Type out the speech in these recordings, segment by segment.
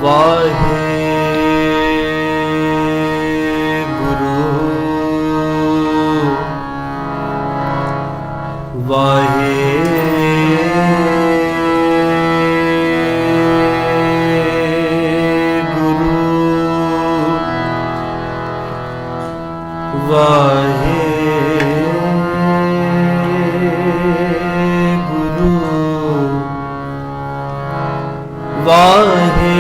वाहे गुरु वाहे गुरु वाहे गुरु वाहे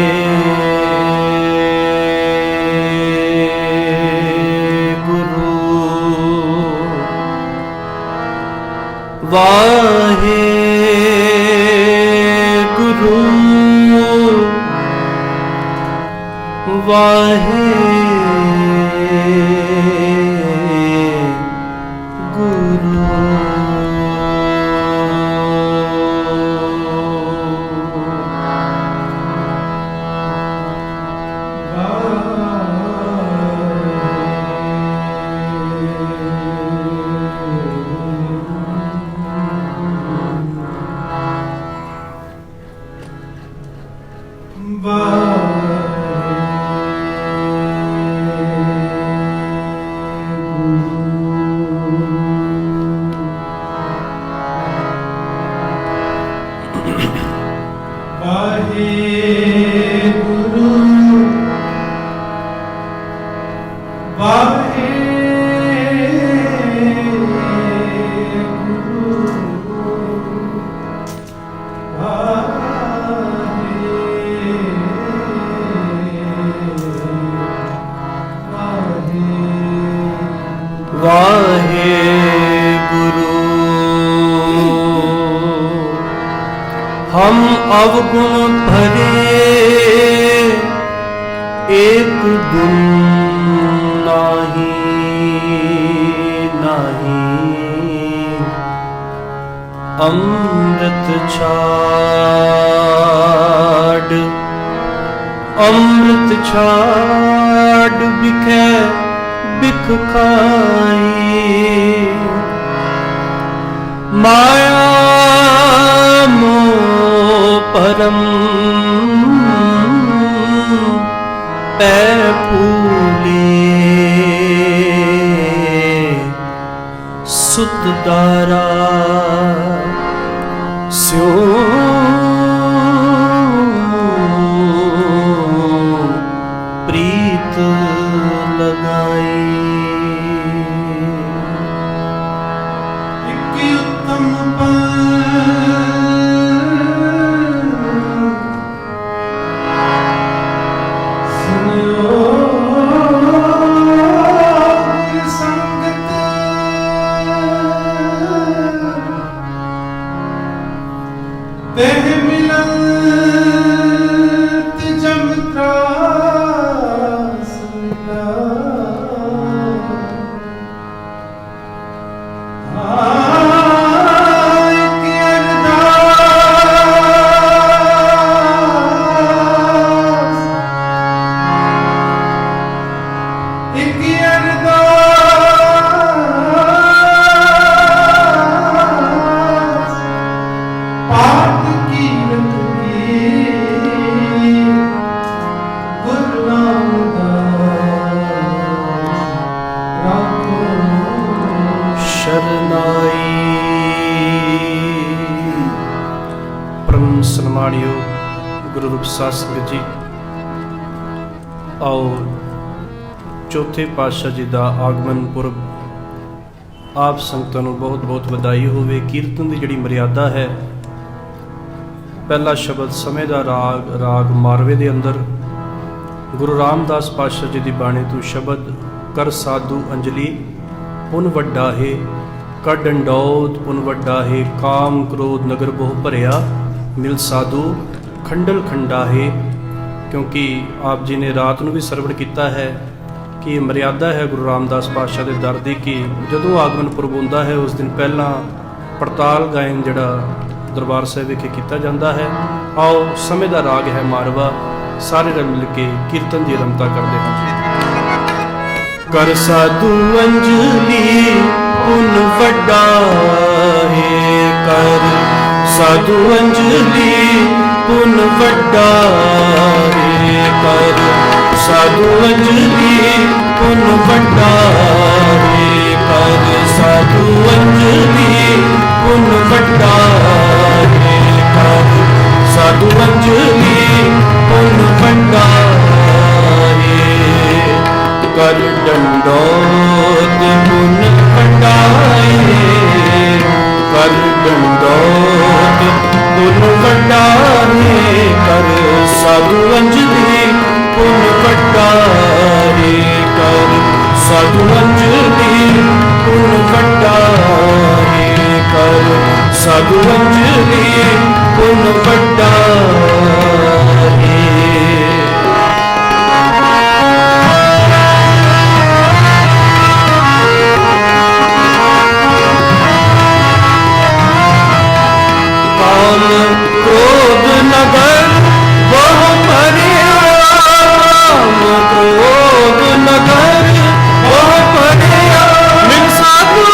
वाहे गुरु वाहे गुरु वाहे गुरु हम अवगुण भरे एक गुण नाही नाही अमृत छाड़ बिखे बिख खाई माया मोह परम पै फूले सुत दारा स्यों प्रीत लगाई गुरु रूप साध संगत जी, आओ चौथे पातशाह जी का आगमन पुरब आप संगतां नूं बहुत बहुत बधाई होवे। कीर्तन की जिहड़ी मर्यादा है, पहला शब्द समय का राग मारवे के अंदर गुरु रामदास पातशाह जी की बाणी तो शब्द कर साधु अंजलि पुन वड्डा है, कर डंडौत पुन वड्डा है, काम क्रोध नगर बहु भरिया मिल साधु खंडल खंडा है। क्योंकि आप जी ने रात को भी सरवण किया है कि मर्यादा है गुरु रामदास पातशाह के दर की कि जदों आगमन पुरब होंदा है उस दिन पहला पड़ताल गायन जिहड़ा दरबार साहिब विखे किया जाता है। आओ समय का राग है मारवा, सारे रल मिल के कीर्तन की रमता करते हैं। कर साधु अंजलि पुन वड्डा है, कर साधु अंजलि पुन वड्डा है, कर साधु अंजलि पुन वड्डा है, कर साधु अंजलि पुन वड्डा है, कर साधु अंजलि पुन वड्डा है, कर दंडोत पुन वड्डा है, कर दंडोत पुन वड्डा है, कर साधु अंजलि पुन वड्डा है, कर साधु अंजलि पुन वड्डा है, कर साधु अंजलि पुन वड्डा है। काम क्रोध नगर वह परिया, काम क्रोध नगर वह परिया, मिल साधु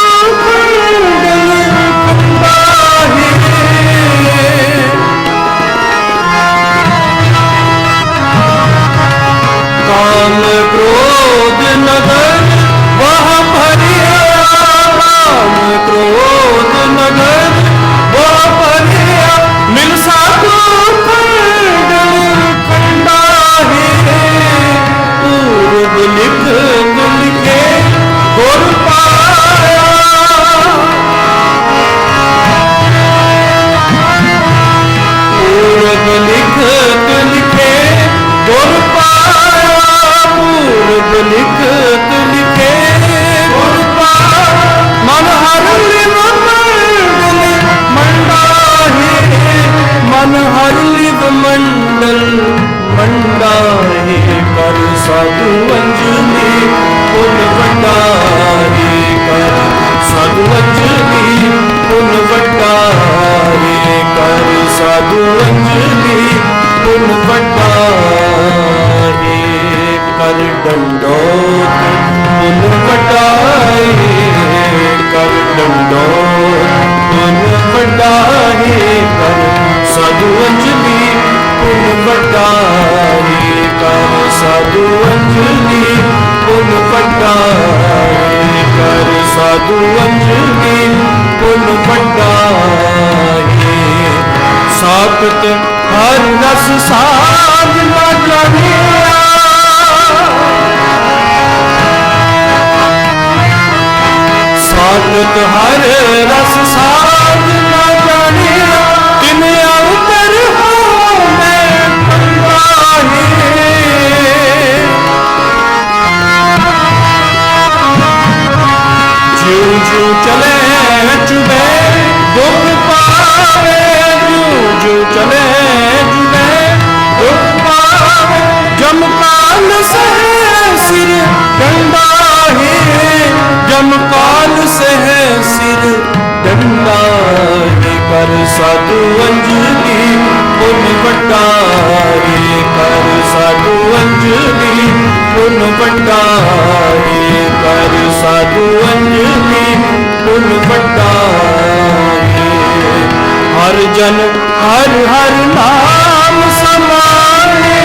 खंडल खंडाही, काम क्रोध नगर वह परिया, काम क्रोध नगर वह परिया, मिल साधु खंडल खंडाही, पूर्व लिख लिखे गुर पाया, पूर्व लिख लिखे गुर पाया, पूर्व लिख लिखे गुर पाया, मन हर लिव मंडल मंडाही, मन हर लिव मंडल मंडाही, कर साधु अंजलि पुन वड्डा है, कर साधु अंजलि पुन वड्डा है, कर साधु अंजलि पुन वड्डा है, कर दंडोत पुन वड्डा है, कर दंडोत पुन वड्डा है, कर साधु अंजलि पुन वड्डा है, कर साधु अंजलि पुन वड्डा है, कर साधु अंजलि पुन वड्डा है। साकत हर रस साध न जानिया, साकत हर रस साध न जानिया, तिन अवतर हो मैं कंगाही, ज्यों ज्यों चले चुबे दुख पावे, ज्यों ज्यों चले चुबे दुख पावे, जमकाल से सिर डंडा है, जमकाल से सिर डंडा है, कर साधु अंजलि पुन वड्डा है, कर साधु अंजलि पुन वड्डा है, कर साधु अंजलि पुन वड्डा है। हर जन हर हर नाम समाने,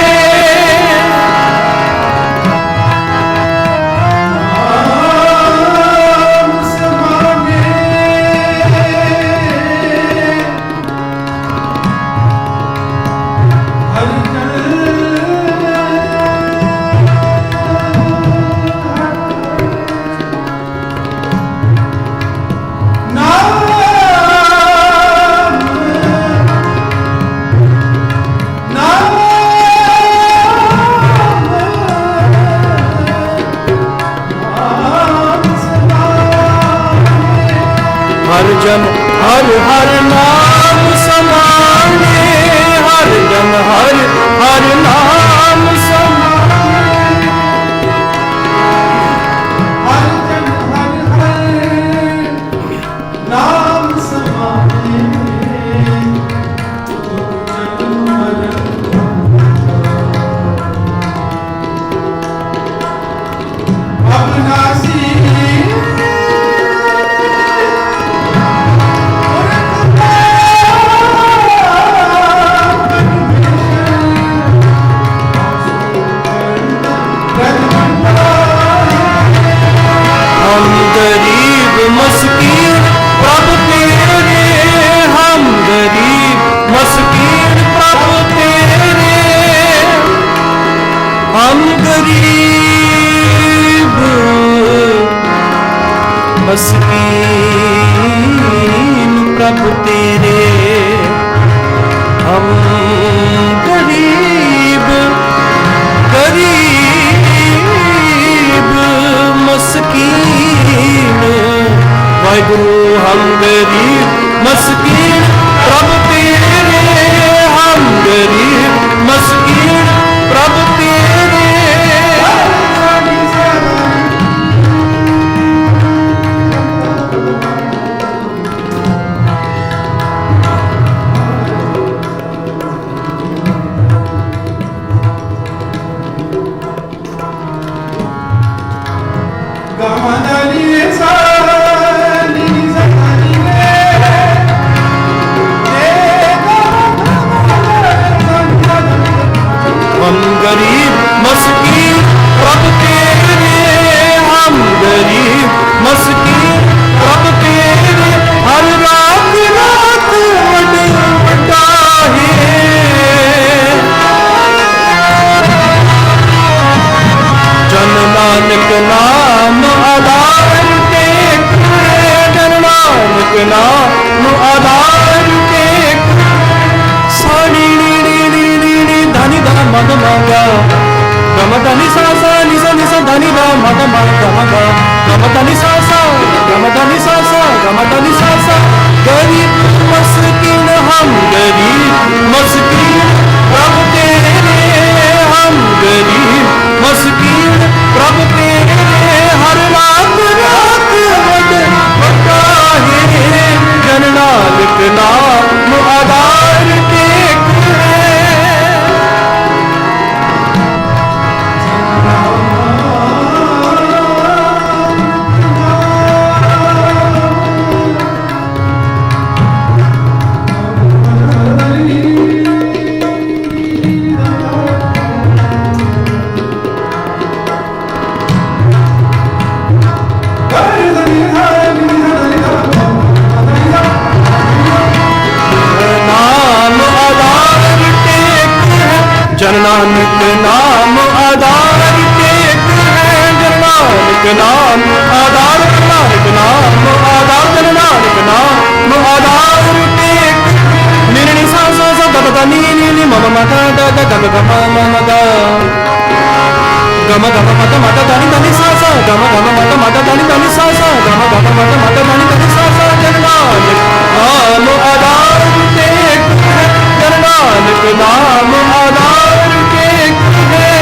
गरीब गरीब मस्कीन, वाहिगुरु हम गरीब मस्कीन प्रभ तेरे, हम गरीब मस्कीन प्रभ तेरे। हम गरीब मस्कीन प्रभ तेरे, हम गरीब मस्कीन प्रभ तेरे। हर रात रात वड्डा है, जन नानक नाम आधार टेक है, जन नानक नाम आधार टेक। सानी धनी धा मग मगा गम धनी सा सा नि सा धनी धा मग मग गम गा गम धनी सा सा गम धनी सा सा गम धनी सा सा। गरीब मस्कीन हम गरीब मस्कीन प्रभ तेरे, हम गरीब मस्कीन प्रभ तेरे। हर रात रात वड्डा है, जन नानक नाम आधार टेक है। जन नानक नाम आधार टेक है, जन नानक नाम आधार, नानक नाम आधार, जन नानक नाम आधार टेक। निरनि सा सा सा द द नि नि नि म म द द द ग ग म म म ग गम गम म द म द द नि द नि सा सा गम गम म द म द द नि द नि सा सा गम गम म द म द द नि द नि सा सा। जन नानक नाम आधार टेक है, जन नानक नाम आधार टेक है।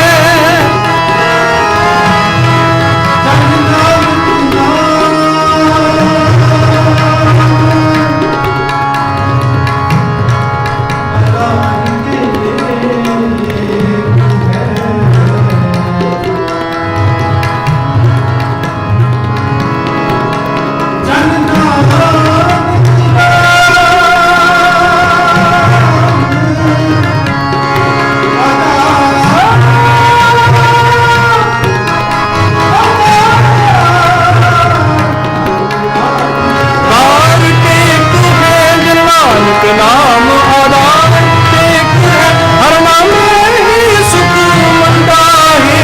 नाम आधार टेक है, हर नाम में ही सुख मंडा है,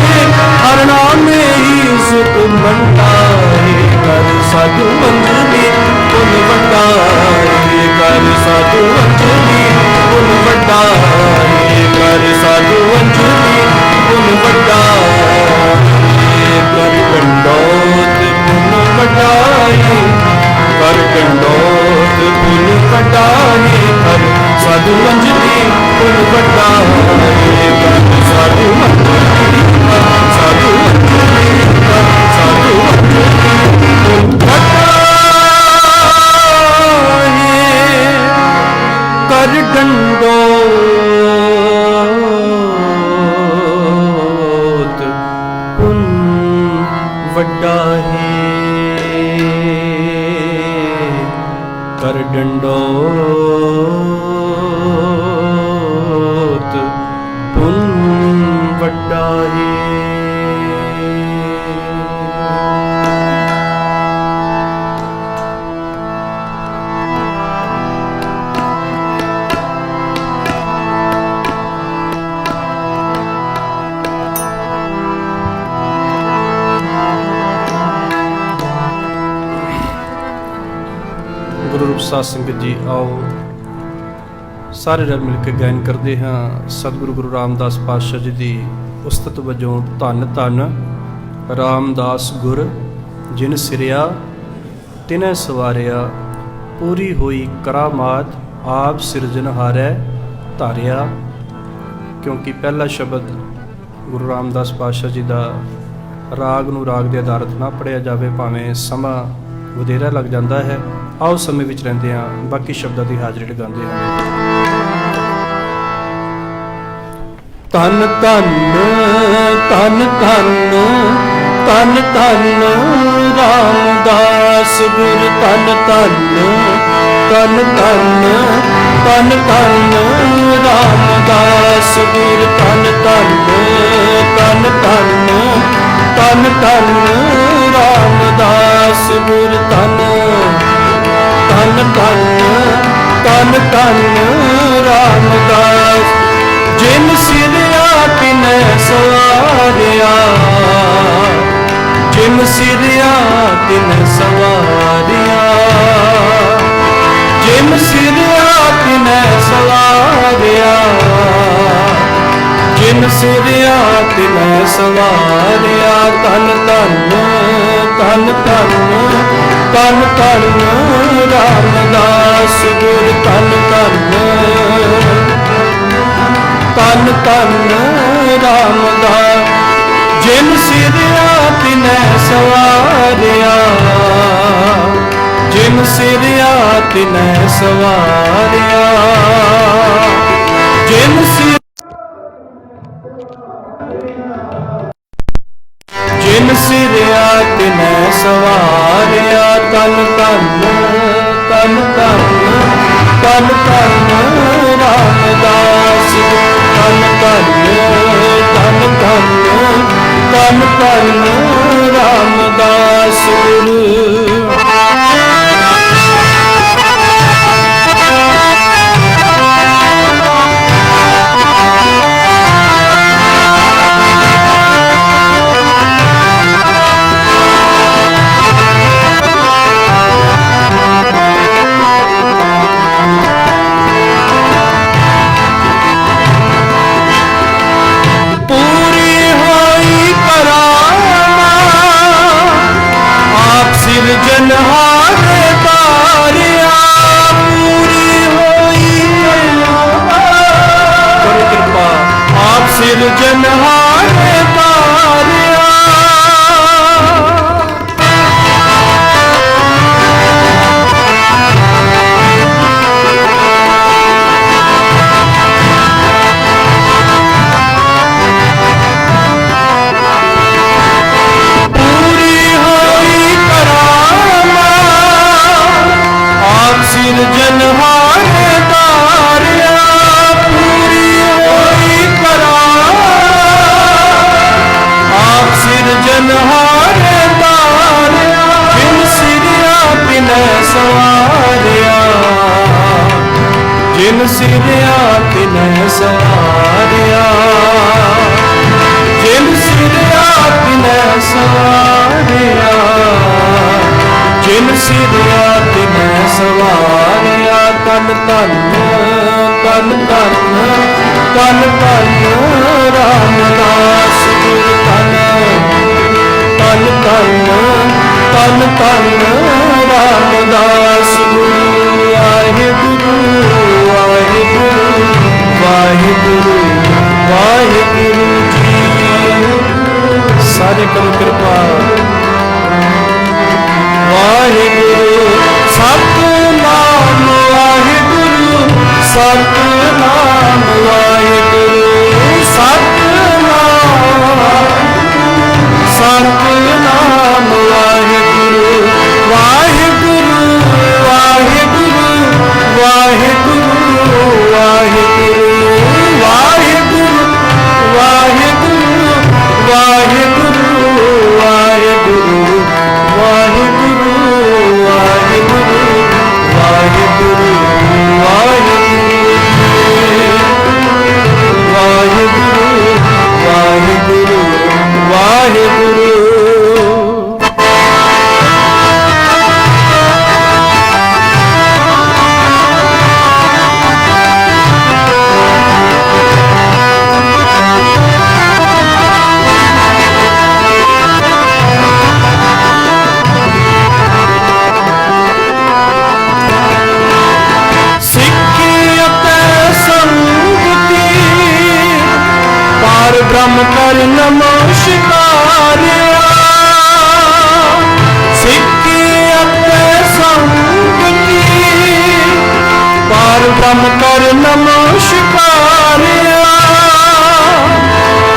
हर नाम में ही सुख मंडा है। कर साधु अंजलि पुन वड्डा है, कर साधु अंजलि पुन वड्डा है, कर साधु अंजलि पुन वड्डा है। कर कंडोत पुन वड्डा है, कर कंडोत पुन वड्डा है। कर साधु अंजलि पुन वड्डा है, कर साधु अंजलि, साधु अंजलि, साधु अंजलि पुन वड्डा है। कर दंडोत पुन वड्डा है, कर दंडोत पुन वड्डा है। गुरु रूप साध संगत जी, आओ ਸਾਰੇ ਰਲ ਮਿਲ ਕੇ ਗਾਇਨ ਕਰਦੇ ਹਾਂ ਸਤਿਗੁਰੂ ਗੁਰੂ ਰਾਮਦਾਸ ਪਾਤਸ਼ਾਹ ਜੀ ਦੀ ਉਸਤਤ ਵਜੋਂ। ਧੰਨ ਧੰਨ ਰਾਮਦਾਸ ਗੁਰ ਜਿਨ ਸਿਰਿਆ ਤਿਨੈ ਸਵਾਰਿਆ, ਪੂਰੀ ਹੋਈ ਕਰਾਮਾਤ ਆਪ ਸਿਰਜਨਹਾਰੈ ਧਾਰਿਆ। ਕਿਉਂਕਿ ਪਹਿਲਾ ਸ਼ਬਦ ਗੁਰੂ ਰਾਮਦਾਸ ਪਾਤਸ਼ਾਹ ਜੀ ਦਾ ਰਾਗ ਨੂੰ ਰਾਗ ਦੇ ਆਧਾਰਿਤ ਨਾ ਪੜ੍ਹਿਆ ਜਾਵੇ, ਭਾਵੇਂ ਸਮਾਂ ਵਧੇਰਾ ਲੱਗ ਜਾਂਦਾ ਹੈ। ਆਓ ਸਮੇਂ ਵਿੱਚ ਰਹਿੰਦੇ ਹਾਂ ਬਾਕੀ ਸ਼ਬਦਾਂ ਦੀ ਹਾਜ਼ਰੀ ਲਗਾਉਂਦੇ ਹਾਂ। ਧੰਨ ਧੰਨ ਧੰਨ ਧੰਨ ਧੰਨ ਧੰਨ ਰਾਮਦਾਸ ਗੁਰ, ਧੰਨ ਧੰਨ ਧੰਨ ਧੰਨ ਧੰਨ ਧੰਨ ਰਾਮਦਾਸ ਗੁਰ, ਧੰਨ ਧੰਨ ਧੰਨ ਧੰਨ ਧੰਨ ਧੰਨ ਰਾਮਦਾਸ ਗੁਰ, ਧੰਨ ਧੰਨ ਧੰਨ ਧੰਨ ਧੰਨ ਰਾਮਦਾਸ। ਜਿਨ ਸਿਰਿਆ ਤਿਨੈ ਸਵਾਰਿਆ, ਜਿਨ ਸਿਰਿਆ ਤਿਨੈ ਸਵਾਰਿਆ, ਜਿਨ ਸਿਰਿਆ ਤਿਨੈ ਸਵਾਰਿਆ, ਜਿਨ ਸਿਰਿਆ ਤਿਨੈ ਸਵਾਰਿਆ। ਧੰਨ ਧੰਨ ਧੰਨ ਧੰਨ ਧੰਨ ਧੰਨ ਰਾਮਦਾਸ ਗੁਰ, ਧੰਨ ਧੰਨ ਧੰਨ ਧੰਨ ਰਾਮਦਾਸ। ਜਿਨ ਸਿਰਿਆ ਤਿਨੈ ਸਵਾਰਿਆ, ਜਿਨ ਸਿਰਿਆ ਤਿਨੈ ਸਵਾਰਿਆ, ਜਿਨ ਜਿਨ ਸਿਰਿਆ ਤਿਨੈ ਸਵਾਰਿਆ। ਧੰਨ ਧੰਨ ਧੰਨ ਧੰਨ ਧੰਨ ਧੰਨ ਰਾਮਦਾਸ, ਧੰਨ ਧੰਨ ਧੰਨ ਧੰਨ ਧੰਨ ਧੰਨ ਰਾਮਦਾਸ ਗੁਰੂ। ਜਿਨ ਸਿਰਿਆ ਤਿਨੈ ਸਵਾਰਿਆ, ਜਿਨ ਸਿਰਿਆ ਤਿਨੈ ਸਵਾਰਿਆ, ਜਿਨ ਸਿਰਿਆ ਤਿਨੈ ਸਵਾਰਿਆ। ਧੰਨ ਧੰਨ ਧੰਨ ਧੰਨ ਧੰਨ ਧੰਨ ਰਾਮਦਾਸ ਗੁਰ, ਧੰਨ ਧੰਨ ਧੰਨ ਧੰਨ ਧੰਨ ਰਾਮਦਾਸ ਗੁਰ। ਵਾਹਿਗੁਰੂ ਵਾਹਿਗੁਰੂ ਵਾਹਿਗੁਰੂ ਵਾਹਿਗੁਰੂ ਜੀ। ਸਾਰੇ ਕਰੋ ਕਿਰਪਾ। ਵਾਹਿਗੁਰੂ ਸਤਿਨਾਮ ਵਾਹਿਗੁਰੂ, ਸਤਿਨਾਮ ਵਾਹਿਗੁਰੂ, ਸਤਿਨਾਮ ਸਤਿਨਾਮ ਵਾਹਿਗੁਰੂ। ਵਾਹਿਗੁਰੂ ਵਾਹਿਗੁਰੂ ਵਾਹਿਗੁਰੂ ਵਾਹਿਗੁਰੂ ਵਾਹਿਗੁਰੂ ਵਾਹਿਗੁਰੂ ਵਾਹਿਗੁਰੂ ਵਾਹਿਗੁਰੂ ਵਾਹਿਗੁਰੂ ਵਾਹਿਗੁਰੂ ਵਾਹਿਗੁਰੂ ਵਾਹਿਗੁਰੂ पर ब्रह्म कर नमस्कारिया, सिक्की अपने संग की, पर ब्रह्म कर नमस्कारिया,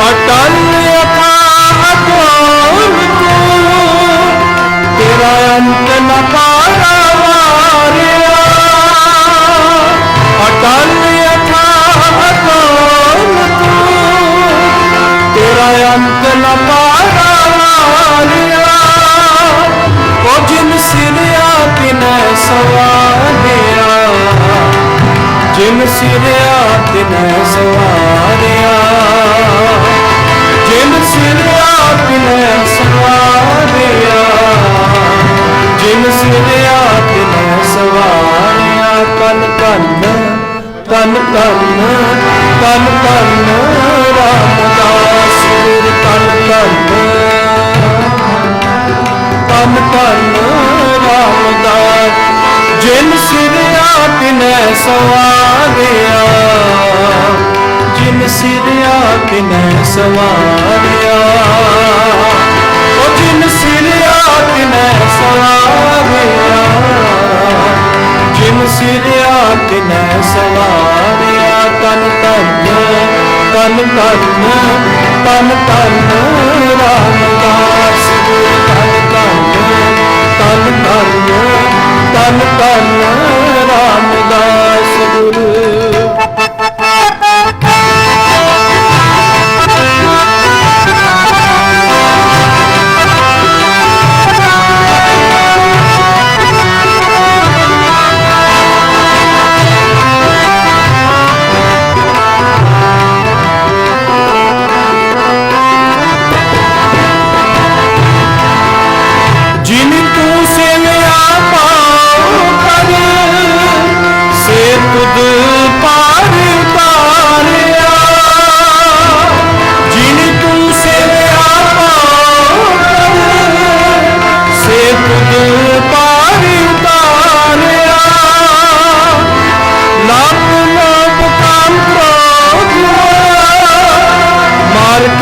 अटल अथाह तू, तेरा अंत न पारावारिया, अटल अथाह तू, तेरा अंत न पारावारिया, ओ जिन सिरिया तिने सवारिया, जिन सिरिया तिने सवारिया, जिन सिरिया तिने सवारिया, जिन सिरिया तिने सवारिया, तन तन तन तन तन तन रामदास गुरु, तन तन तन तन रामदास, जिन सिरिया तिने सवारिया, जिन सिरिया तिने सवारिया, ओ जिन सिरिया तिने सवारिया, जिन सिरिया तिने सवारिया, तन तन तन तन तन तन रामदास गुरु, तन तन तन तन रामदास गुरु।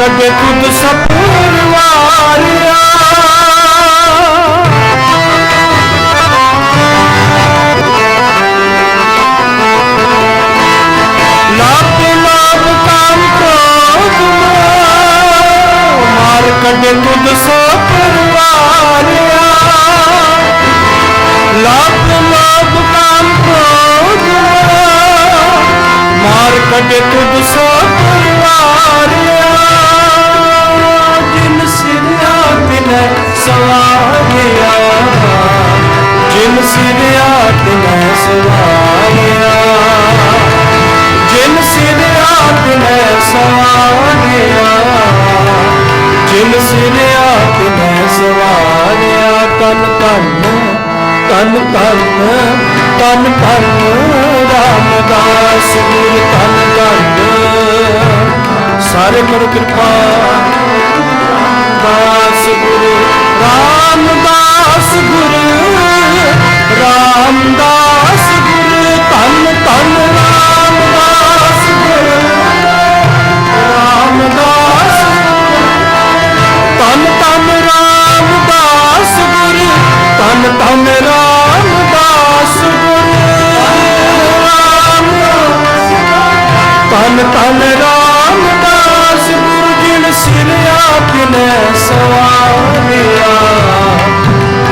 कदे खुद सपूरवारिया, लाभ लाभ काम क्रोध मार कदे खुद सपूरवारिया, लाभ लाभ काम क्रोध मार कदे खुद सपूरवारिया, सवारिया, जिन सिरिया तिने सवारिया, जिन सिरिया तिने सवारिया, जिन सिरिया तिने सवारिया, तन तन तन तन तन तन रामदास गुरु, तन तन सारे गुरु कृपा दास गुरु, रामदास गुरु, रामदास गुरु, तन तन रामदास गुरु, रामदास तन तन रामदास गुरु, तन तन रामदास गुरु, तन तन रामदास गुरु, जिन सिरिया तिने सवारिया,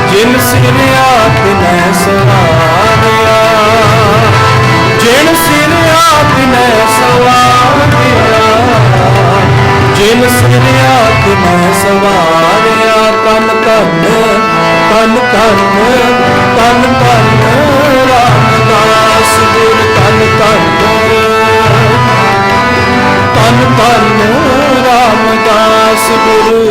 जिन सिरिया तिने सवारिया, जिन सिरिया तिने सवारिया, जिन सिरिया तिने सवारिया, तन तन तन तन तन तन रामदास गुरु, तन तन तन तन रामदास गुरु।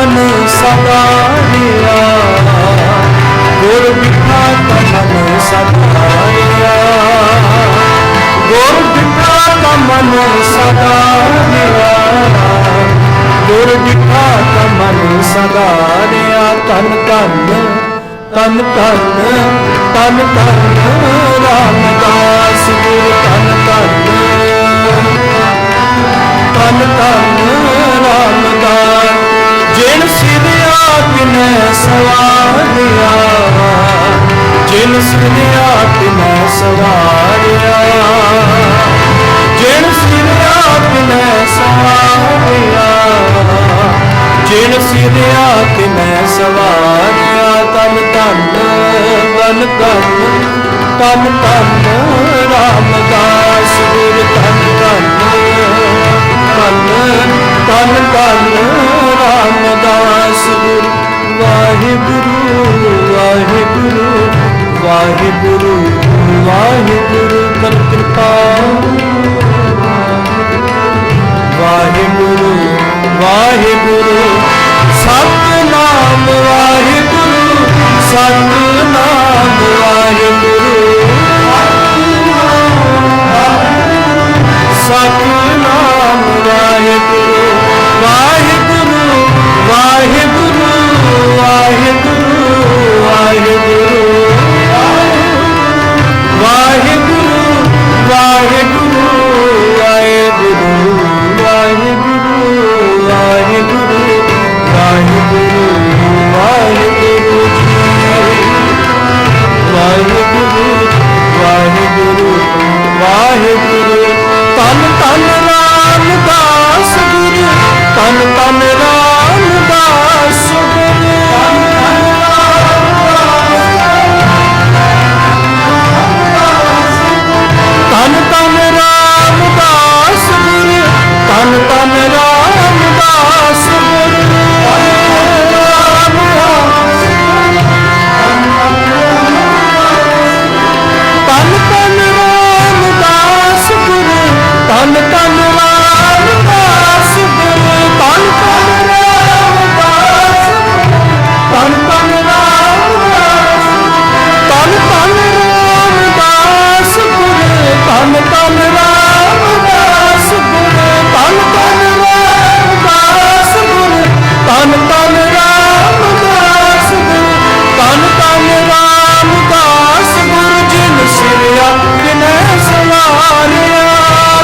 मन सवारिया, गुर विधाता मन सवारिया, गुर विधाता मन सवारिया, गुर विधाता मन सवारिया। तन तन तन तन तन तन रामदास गुरु तन तन तन तन रामदास। जिन सिरिया तिनै सवारिया, जिन सिरिया तिनै सवारिया, जिन सिरिया तिनै सवारिया, जिन सिरिया तिनै सवारिया। तन तन तन तन तन तन रामदास गुरु तन तन तन तन तन रामदास गुरु। वाहिगुरु वाहिगुरु वाहिगुरु वाहिगुरु कर कृपा, वाहिगुरु वाहिगुरु सतनाम वाहिगुरु, सतनाम वाहिगुरु, सतनाम वाहिगुरु। वाहिगुरु वाहिगुरु वाहिगुरु वाहिगुरु वाहिगुरु वाहिगुरु वाहिगुरु वाहिगुरु वाहिगुरु वाहिगुरु वाहिगुरु वाहिगुरु वाहिगुरु वाहिगुरु। तन तन रामदास गुरु, तन तन रामदास गुरु, तन तन रामदास गुरु, तन तन रामदास गुरु, तन तन रामदास गुरु, तन तन रामदास गुरु, तन तन रामदास, तन तन रामदास, तन तन रामदास गुरु, तन तन रामदास गुरु, तन तन रामदास गुरु, तन तन रामदास गुरु, तन तन रामदास गुरु। जिन सिरिया तिनै सवारिया,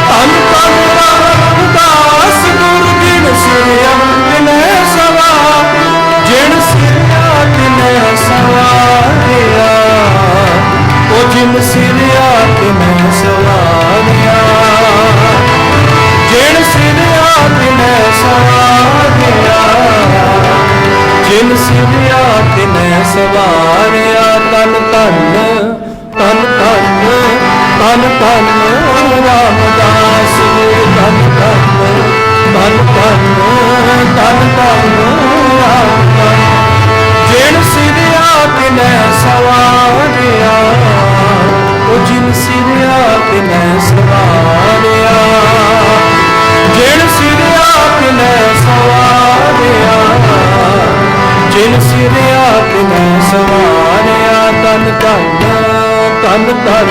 तन तन रामदास गुरु, जिन सिरिया तिनै सवारिया, जिन सिरिया तिनै सवारिया, ओ जिन सिरिया तिनै सवारिया, जिन सिरिया तिनै सवारिया, जिन सिरिया तिनै सवारिया। तन तन तन तन तन तन रामदास गुरु, तन तन तन तन तन तन रामदास। जिन सिरिया तिनै सवारिया, ओ जिन सिरिया तिनै सवारिया, जिन सिरिया तिनै सवारिया, जिन सिरिया तिनै सवारिया। तन तन तन तन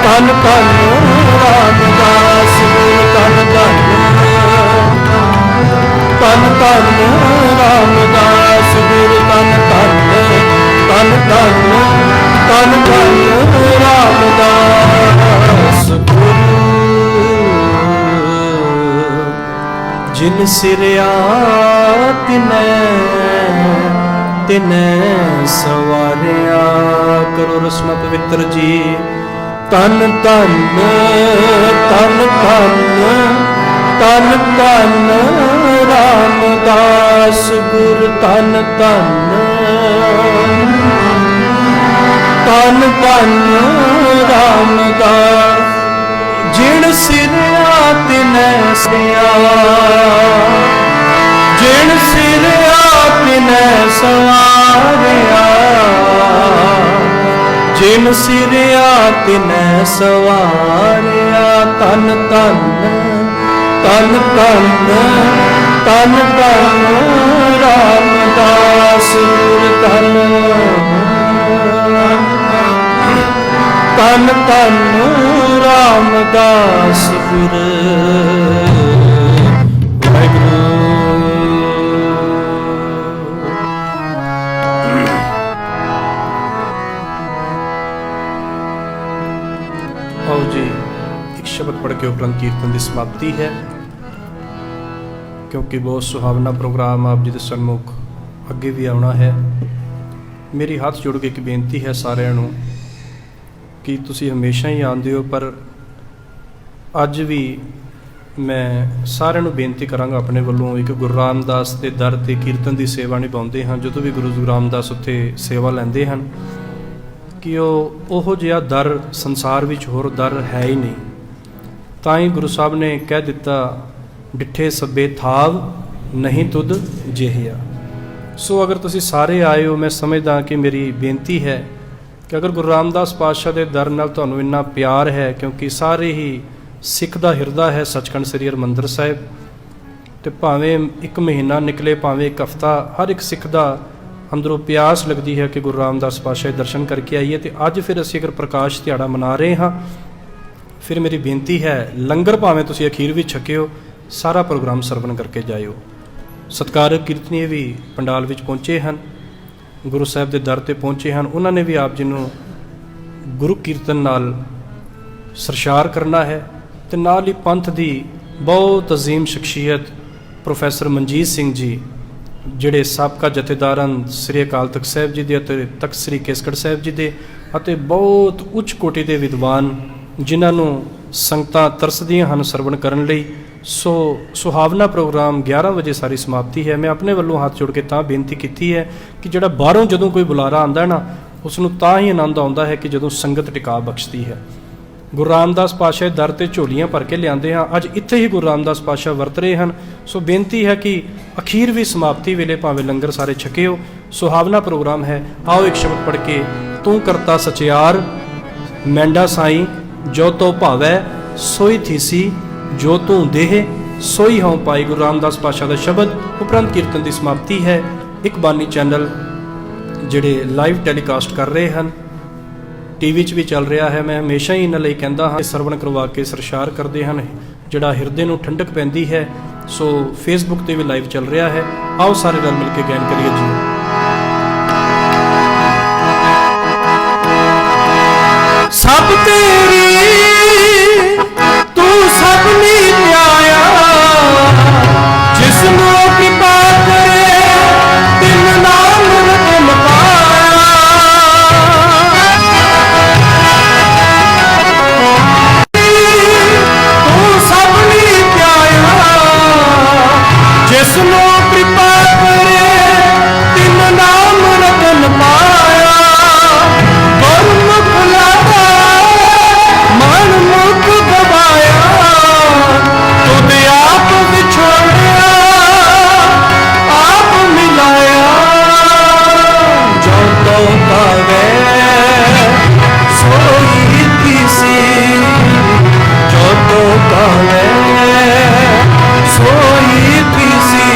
तन तन रामदास गुरु, तन तन तन तन रामदास गुरु, तन तन तन तन तन तन रामदास गुरु। जिन सिरिया तिनै तिनै सवारिया। करो रसना पवित्र जी। तन तन तन तन तन तन रामदास गुरु, तन तन तन तन रामदास। जिन सिरिया तिनै सिया, जिन सिरिया तिनै सवारिया, जिन सिरिया तिनै सवारिया। तन तन तन तन तन तन वाहिगुरु वाहिगुरु। आओ जी एक शब्द पढ़ के उपरंत कीर्तन की समाप्ति है, क्योंकि बहुत सुहावना प्रोग्राम आप जी के सन्मुख अगे भी आना है। मेरी हाथ जोड़ के एक बेनती है सारिਆਂ ਨੂੰ कि तुसी हमेशा ही आंदे हो, पर अज भी मैं सारिਆਂ ਨੂੰ बेनती करांगा अपने ਵੱਲੋਂ एक गुरु रामदास के दर ते कीर्तन की सेवा निभाते हैं। जो भी गुरु रामदास उत्थे सेवा लेंदे हैं कि ओहो जिहा दर संसार विच होर दर है ही नहीं। तां ही गुरु साहब ने कह दिता, डिठे सब्बे थाव नहीं तुद जिहिया। सो अगर तुसी सारे आए हो, मैं समझदा कि मेरी बेनती है कि अगर गुरु रामदास पातशाह के दर नाल तुहानूं इन्ना प्यार है, क्योंकि सारे ही सिख का हिरदा है सचखंड श्री हरमंदर साहिब, तो भावें एक महीना निकले भावें एक हफ्ता, हर एक सिख का अंदरों प्यास लगती है कि गुरु रामदास पातशाह के दर्शन करके आइए। तो अज फिर असीं अगर प्रकाश दिहाड़ा मना रहे हाँ, फिर मेरी बेनती है लंगर भावें तुसीं अखीर भी छकिओ, सारा प्रोग्राम सरवण करके जाइओ। सत्कारक कीर्तनीय भी पंडाल विच पहुँचे हैं, गुरु साहब के दर ते पहुँचे हैं, उन्होंने भी आप जी नूं गुरु कीर्तन नाल सरशार करना है। तो नाल ही पंथ की बहुत अजीम शख्सियत प्रोफैसर मनजीत सिंह जी, जिहड़े साबका जथेदार श्री अकाल तख्त साहिब जी दे ते तख्त श्री केसगढ़ साहिब जी दे, अते बहुत उच्च कोटि के विद्वान जिन्हों संगतां तरसदियां हन सरवण करन लई। सो सुहावना प्रोग्राम 11 बजे सारी समाप्ति है। मैं अपने वालों हाथ जोड़ के तां बेनती की है कि जिहड़ा बाहरों जदों कोई बुलारा आंदा ना, उसनूं तां ही आनंद आउंदा है कि जदों संगत टिका बख्शती है। गुरु रामदास पातशाह दर ते झोलियां भर के लियाते हैं, अज इत्थे ही गुरु रामदास पातशाह वरत रहे हैं। सो बेनती है कि अखीर भी समाप्ति वेले भावें लंगर सारे छकिओ, सुहावना प्रोग्राम है। आओ एक शब्द पढ़ के, तू करता सचियार मैंडा साईं, जो तो भावै सोई थीसी, जो तू देह सोई हों पाई। गुरु रामदास पातशाह का शब्द उपरंत कीर्तन की समाप्ति है। एक बानी चैनल जिहड़े लाइव टैलीकास्ट कर रहे हैं, टीवी भी चल रहा है। मैं हमेशा ही इन्हां लई कहंदा हाँ, सरवण करवा के सरशार करते हैं, जिहड़ा हिरदे नूं ठंडक पैंदी है। सो फेसबुक ते भी लाइव चल रहा है। आओ सारे रल मिल के गायन करिए जी। सब तेरी तू सबनी न्याया, जिसनों कृपा करे तिन नाम रतन पाया। तू सबनी न्याया, जिसनों कृपा करे तिन नाम रतन पाया। गुरमुख लागा मन मुख गवाया, तुद आप बिछोड़िया आप मिलाया। जो तो पावे सोई थीसी, जो तो पावे सोई थीसी।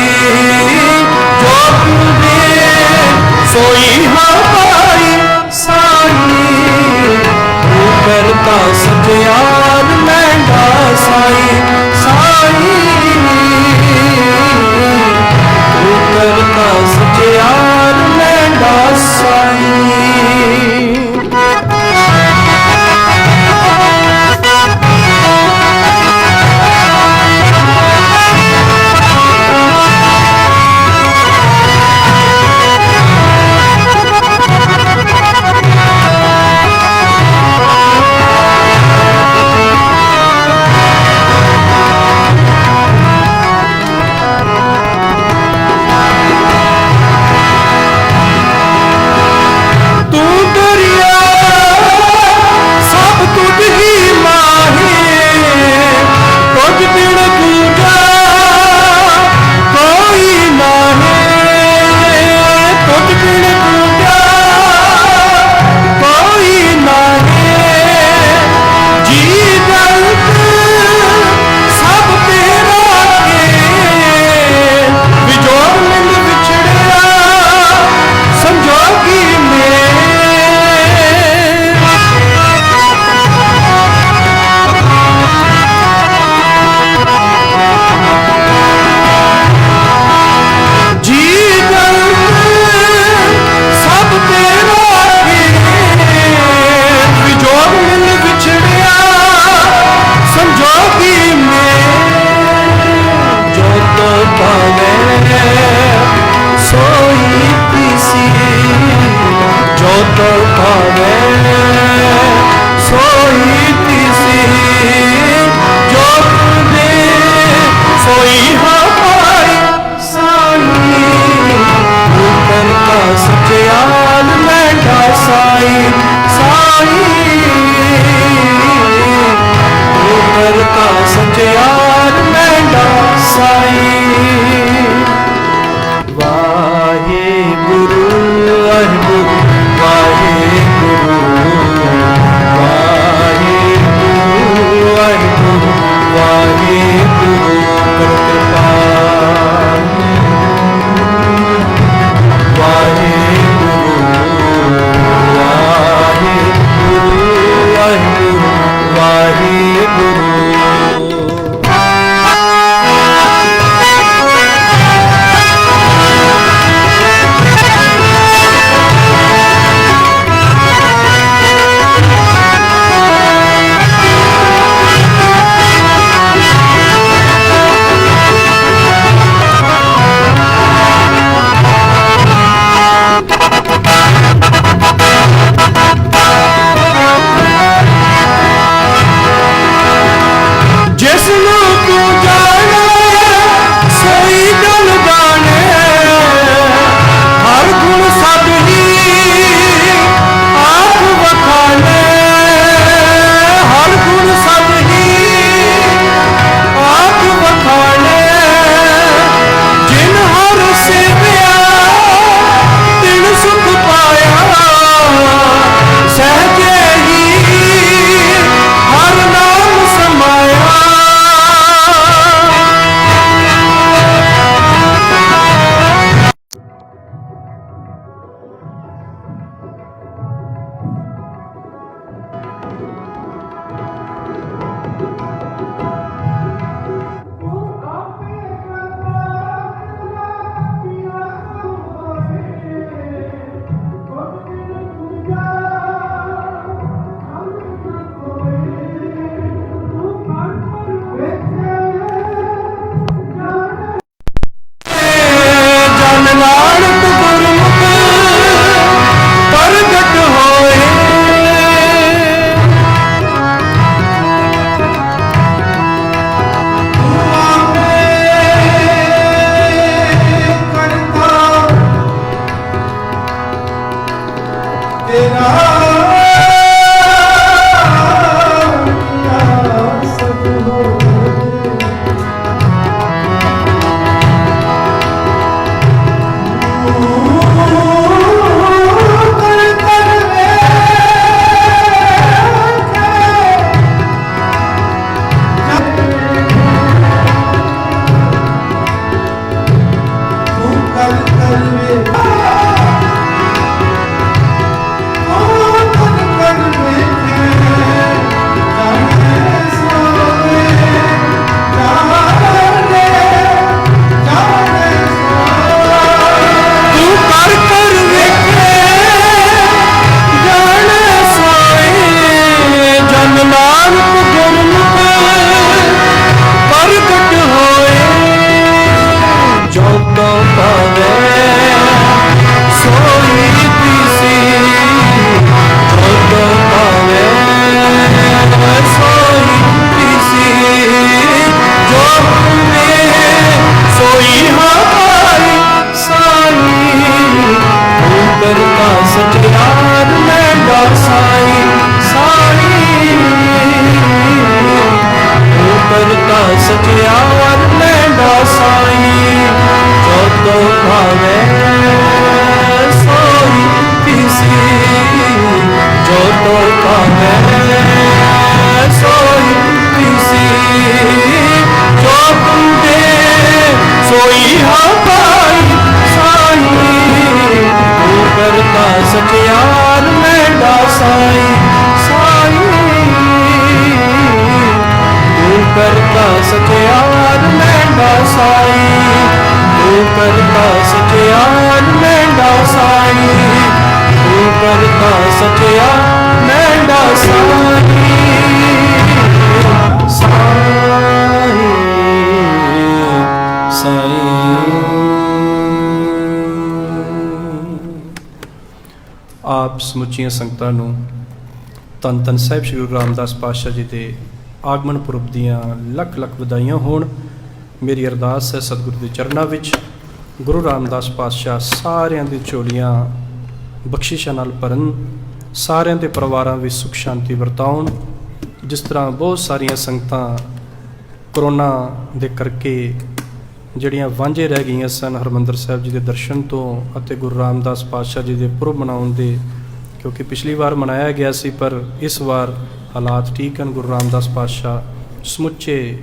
का सचियान मैंडा साई साई ऊपर का सचियान मैंडा साई वाहे गुरु वाहे गुरु वाहे गुरु वाहे गुरु वाहे गुरु कर कृपा वाहे गुरु वाहे गुरु वाहे गुरु वाहे गुरु ਆਪ ਸਮੁੱਚੀਆਂ ਸੰਗਤਾਂ ਨੂੰ ਧੰਨ ਧੰਨ ਸਾਹਿਬ ਸ਼੍ਰੀ ਗੁਰੂ ਰਾਮਦਾਸ ਪਾਤਸ਼ਾਹ ਜੀ ਦੇ ਆਗਮਨ ਪੁਰਬ ਦੀਆਂ ਲੱਖ ਲੱਖ ਵਧਾਈਆਂ ਹੋਣ। ਮੇਰੀ ਅਰਦਾਸ ਹੈ ਸਤਿਗੁਰੂ ਦੇ ਚਰਨਾਂ ਵਿੱਚ ਗੁਰੂ ਰਾਮਦਾਸ ਪਾਤਸ਼ਾਹ ਸਾਰਿਆਂ ਦੀ ਝੋਲੀਆਂ ਬਖਸ਼ਿਸ਼ਾਂ ਨਾਲ ਭਰਨ, ਸਾਰਿਆਂ ਦੇ ਪਰਿਵਾਰਾਂ ਵਿੱਚ ਸੁੱਖ ਸ਼ਾਂਤੀ ਵਰਤਾਉਣ। ਜਿਸ ਤਰ੍ਹਾਂ ਬਹੁਤ ਸਾਰੀਆਂ ਸੰਗਤਾਂ ਕਰੋਨਾ ਦੇ ਕਰਕੇ ਜਿਹੜੀਆਂ ਵਾਂਝੇ ਰਹਿ ਗਈਆਂ ਸਨ ਹਰਿਮੰਦਰ ਸਾਹਿਬ ਜੀ ਦੇ ਦਰਸ਼ਨ ਤੋਂ ਅਤੇ ਗੁਰੂ ਰਾਮਦਾਸ ਪਾਤਸ਼ਾਹ ਜੀ ਦੇ ਪੁਰਬ ਮਨਾਉਣ ਦੇ, ਕਿਉਂਕਿ ਪਿਛਲੀ ਵਾਰ ਮਨਾਇਆ ਗਿਆ ਸੀ ਪਰ ਇਸ ਵਾਰ ਹਾਲਾਤ ਠੀਕ ਹਨ। ਗੁਰੂ ਰਾਮਦਾਸ ਪਾਤਸ਼ਾਹ ਸਮੁੱਚੇ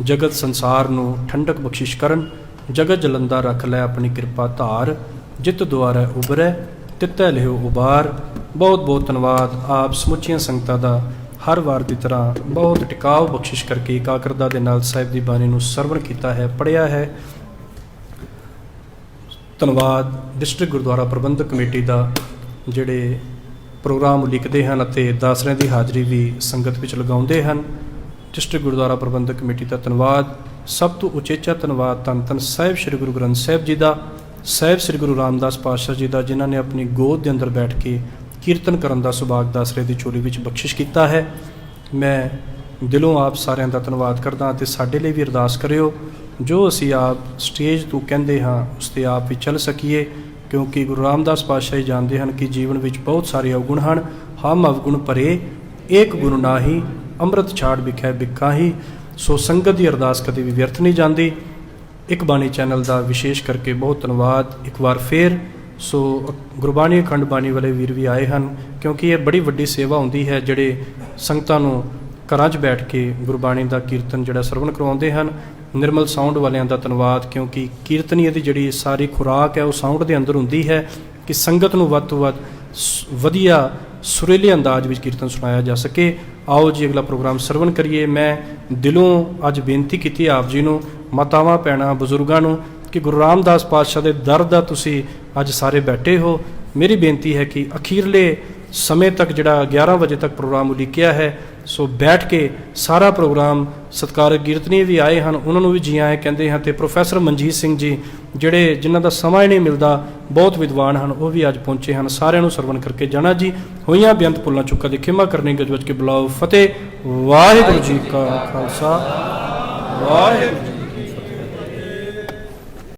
ਜਗਤ ਸੰਸਾਰ ਨੂੰ ਠੰਡਕ ਬਖਸ਼ਿਸ਼ ਕਰਨ। ਜਗਤ ਜਲੰਦਾ ਰੱਖ ਲੈ ਆਪਣੀ ਕਿਰਪਾ ਧਾਰ, ਜਿਤ ਦੁਆਰੈ ਉਬਰੈ ਤਿੱਤੈ ਲਿਓ ਉਬਾਰ। ਬਹੁਤ ਬਹੁਤ ਧੰਨਵਾਦ ਆਪ ਸਮੁੱਚੀਆਂ ਸੰਗਤਾਂ ਦਾ ਹਰ ਵਾਰ ਦੀ ਤਰ੍ਹਾਂ ਬਹੁਤ ਟਿਕਾਊ ਬਖਸ਼ਿਸ਼ ਕਰਕੇ ਇਕਾਗਰਤਾ ਦੇ ਨਾਲ ਸਾਹਿਬ ਦੀ ਬਾਣੀ ਨੂੰ ਸਰਵਣ ਕੀਤਾ ਹੈ, ਪੜ੍ਹਿਆ ਹੈ। ਧੰਨਵਾਦ ਡਿਸਟ੍ਰਿਕਟ ਗੁਰਦੁਆਰਾ ਪ੍ਰਬੰਧਕ ਕਮੇਟੀ ਦਾ, ਜਿਹੜੇ ਪ੍ਰੋਗਰਾਮ ਲਿਖਦੇ ਹਨ ਅਤੇ ਦਾਸਰਿਆਂ ਦੀ ਹਾਜ਼ਰੀ ਵੀ ਸੰਗਤ ਵਿੱਚ ਲਗਾਉਂਦੇ ਹਨ। ਡਿਸਟ੍ਰਿਕਟ ਗੁਰਦੁਆਰਾ ਪ੍ਰਬੰਧਕ ਕਮੇਟੀ ਦਾ ਧੰਨਵਾਦ। ਸਭ ਤੋਂ ਉਚੇਚਾ ਧੰਨਵਾਦ ਧੰਨ ਧੰਨ ਸਾਹਿਬ ਸ੍ਰੀ ਗੁਰੂ ਗ੍ਰੰਥ ਸਾਹਿਬ ਜੀ ਦਾ, ਸਾਹਿਬ ਸ੍ਰੀ ਗੁਰੂ ਰਾਮਦਾਸ ਪਾਤਸ਼ਾਹ ਜੀ ਦਾ, ਜਿਨ੍ਹਾਂ ਨੇ ਆਪਣੀ ਗੋਦ ਦੇ ਅੰਦਰ ਬੈਠ ਕੇ ਕੀਰਤਨ ਕਰਨ ਦਾ ਸੁਭਾਗ ਦਾਸਰੇ ਦੀ ਝੋਲੀ ਵਿੱਚ ਬਖਸ਼ਿਸ਼ ਕੀਤਾ ਹੈ। ਮੈਂ ਦਿਲੋਂ ਆਪ ਸਾਰਿਆਂ ਦਾ ਧੰਨਵਾਦ ਕਰਦਾ ਅਤੇ ਸਾਡੇ ਲਈ ਵੀ ਅਰਦਾਸ ਕਰਿਓ ਜੋ ਅਸੀਂ ਆਪ ਸਟੇਜ ਤੋਂ ਕਹਿੰਦੇ ਹਾਂ ਉਸ 'ਤੇ ਆਪ ਵੀ ਚੱਲ ਸਕੀਏ, ਕਿਉਂਕਿ ਗੁਰੂ ਰਾਮਦਾਸ ਪਾਤਸ਼ਾਹ ਜੀ ਜਾਣਦੇ ਹਨ ਕਿ ਜੀਵਨ ਵਿੱਚ ਬਹੁਤ ਸਾਰੇ ਅਵਗੁਣ ਹਨ। ਹਮ ਅਵਗੁਣ ਭਰੇ ਏਕ ਗੁਣ ਨਾਹੀ, ਅੰਮ੍ਰਿਤ ਛਾੜ ਬਿਖੈ ਬਿਕਾਹੀ। ਸੋ ਸੰਗਤ ਦੀ ਅਰਦਾਸ ਕਦੇ ਵੀ ਵਿਅਰਥ ਨਹੀਂ ਜਾਂਦੀ। ਇੱਕ ਬਾਣੀ ਚੈਨਲ ਦਾ ਵਿਸ਼ੇਸ਼ ਕਰਕੇ ਬਹੁਤ ਧੰਨਵਾਦ ਇੱਕ ਵਾਰ ਫੇਰ। ਸੋ ਗੁਰਬਾਣੀ ਅਖੰਡ ਬਾਣੀ ਵਾਲੇ ਵੀਰ ਵੀ ਆਏ ਹਨ, ਕਿਉਂਕਿ ਇਹ ਬੜੀ ਵੱਡੀ ਸੇਵਾ ਹੁੰਦੀ ਹੈ ਜਿਹੜੇ ਸੰਗਤਾਂ ਨੂੰ ਘਰਾਂ 'ਚ ਬੈਠ ਕੇ ਗੁਰਬਾਣੀ ਦਾ ਕੀਰਤਨ ਜਿਹੜਾ ਸਰਵਣ ਕਰਵਾਉਂਦੇ ਹਨ। ਨਿਰਮਲ ਸਾਊਂਡ ਵਾਲਿਆਂ ਦਾ ਧੰਨਵਾਦ, ਕਿਉਂਕਿ ਕੀਰਤਨੀਏ ਦੀ ਜਿਹੜੀ ਸਾਰੀ ਖੁਰਾਕ ਹੈ ਉਹ ਸਾਊਂਡ ਦੇ ਅੰਦਰ ਹੁੰਦੀ ਹੈ ਕਿ ਸੰਗਤ ਨੂੰ ਵੱਧ ਤੋਂ ਵੱਧ ਵਧੀਆ ਸੁਰੀਲੇ ਅੰਦਾਜ਼ ਵਿੱਚ ਕੀਰਤਨ ਸੁਣਾਇਆ ਜਾ ਸਕੇ। ਆਓ ਜੀ ਅਗਲਾ ਪ੍ਰੋਗਰਾਮ ਸਰਵਣ ਕਰੀਏ। ਮੈਂ ਦਿਲੋਂ ਅੱਜ ਬੇਨਤੀ ਕੀਤੀ ਆਪ ਜੀ ਨੂੰ, ਮਾਤਾਵਾਂ ਭੈਣਾਂ ਬਜ਼ੁਰਗਾਂ ਨੂੰ, ਕਿ ਗੁਰੂ ਰਾਮਦਾਸ ਪਾਤਸ਼ਾਹ ਦੇ ਦਰ ਦਾ ਤੁਸੀਂ ਅੱਜ ਸਾਰੇ ਬੈਠੇ ਹੋ। ਮੇਰੀ ਬੇਨਤੀ ਹੈ ਕਿ ਅਖੀਰਲੇ ਸਮੇਂ ਤੱਕ ਜਿਹੜਾ 11 ਵਜੇ ਤੱਕ ਪ੍ਰੋਗਰਾਮ ਉਲੀਕਿਆ ਹੈ, ਸੋ ਬੈਠ ਕੇ ਸਾਰਾ ਪ੍ਰੋਗਰਾਮ, ਸਤਿਕਾਰਯੋਗ ਕੀਰਤਨੀਏ ਵੀ ਆਏ ਹਨ, ਉਹਨਾਂ ਨੂੰ ਵੀ ਜੀ ਆਏ ਕਹਿੰਦੇ ਹਾਂ। ਅਤੇ ਪ੍ਰੋਫੈਸਰ ਮਨਜੀਤ ਸਿੰਘ ਜੀ ਜਿਨ੍ਹਾਂ ਦਾ ਸਮਾਂ ਹੀ ਨਹੀਂ ਮਿਲਦਾ, ਬਹੁਤ ਵਿਦਵਾਨ ਹਨ, ਉਹ ਵੀ ਅੱਜ ਪਹੁੰਚੇ ਹਨ। ਸਾਰਿਆਂ ਨੂੰ ਸਰਵਣ ਕਰਕੇ ਜਾਣਾ ਜੀ। ਹੋਈਆਂ ਬੇਅੰਤ ਭੁੱਲਾਂ ਚੁੱਕਾਂ ਦੀ ਖਿਮਾ ਕਰਨੀ, ਗਜ ਵੱਜ ਕੇ ਬੁਲਾਓ। ਫਤਿਹ। ਵਾਹਿਗੁਰੂ ਜੀ ਕਾ ਖਾਲਸਾ, ਵਾਹਿਗੁਰੂ ਜੀ।